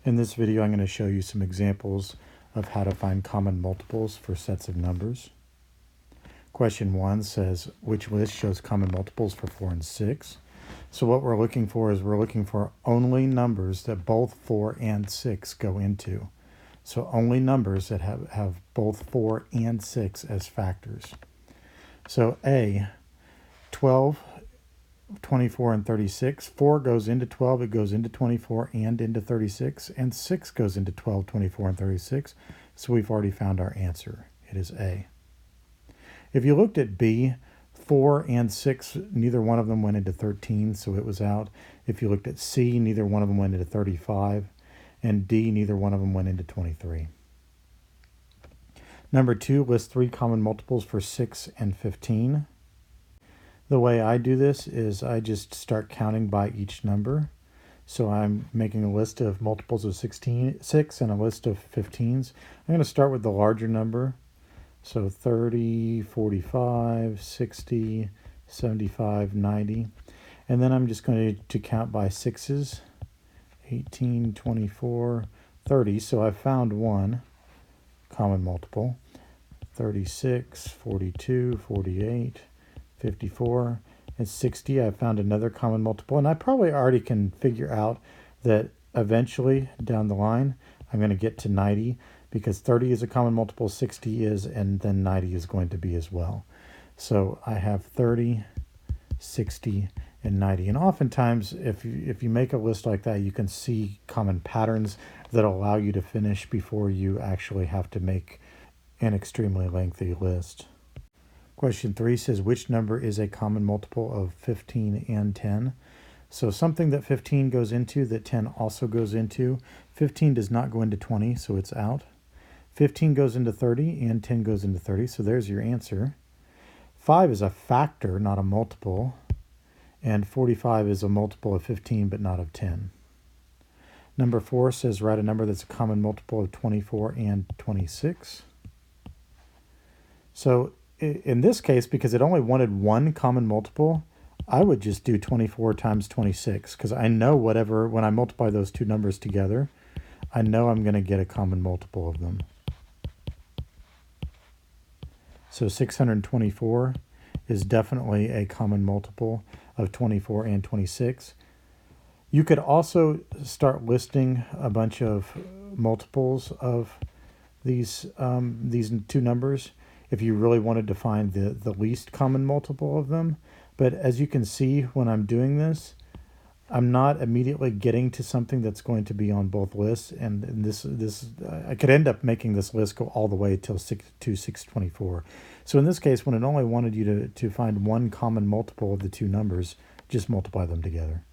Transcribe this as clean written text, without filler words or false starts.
In this video, I'm going to show you some examples of how to find common multiples for sets of numbers. Question 1 says, which list shows common multiples for 4 and 6? So what we're looking for is we're looking for only numbers that both 4 and 6 go into. So only numbers that have both 4 and 6 as factors. So A, 12, 24, and 36. 4 goes into 12, it goes into 24 and into 36, and 6 goes into 12, 24, and 36. So we've already found our answer. It is A. If you looked at B, 4 and 6, neither one of them went into 13, so it was out. If you looked at C, neither one of them went into 35, and D, neither one of them went into 23. Number 2, list 3 common multiples for 6 and 15. The way I do this is I just start counting by each number. So I'm making a list of multiples of 6 and a list of 15s. I'm going to start with the larger number. So 30, 45, 60, 75, 90. And then I'm just going to count by 6s. 18, 24, 30. So I've found one common multiple. 36, 42, 48, 54, and 60. I found another common multiple. And I probably already can figure out that eventually down the line, I'm going to get to 90 because 30 is a common multiple, 60 is, and then 90 is going to be as well. So I have 30, 60, and 90. And oftentimes, if you make a list like that, you can see common patterns that allow you to finish before you actually have to make an extremely lengthy list. Question 3 says, which number is a common multiple of 15 and 10? So something that 15 goes into that 10 also goes into. 15 does not go into 20, so it's out. 15 goes into 30 and 10 goes into 30, so there's your answer. 5 is a factor, not a multiple. And 45 is a multiple of 15, but not of 10. Number 4 says, write a number that's a common multiple of 24 and 26. So in this case, because it only wanted one common multiple, I would just do 24 times 26, because I know when I multiply those two numbers together, I know I'm going to get a common multiple of them. So 624 is definitely a common multiple of 24 and 26. You could also start listing a bunch of multiples of these two numbers if you really wanted to find the least common multiple of them. But as you can see when I'm doing this, I'm not immediately getting to something that's going to be on both lists, and this I could end up making this list go all the way till 624. So in this case, when it only wanted you to find one common multiple of the two numbers, just multiply them together.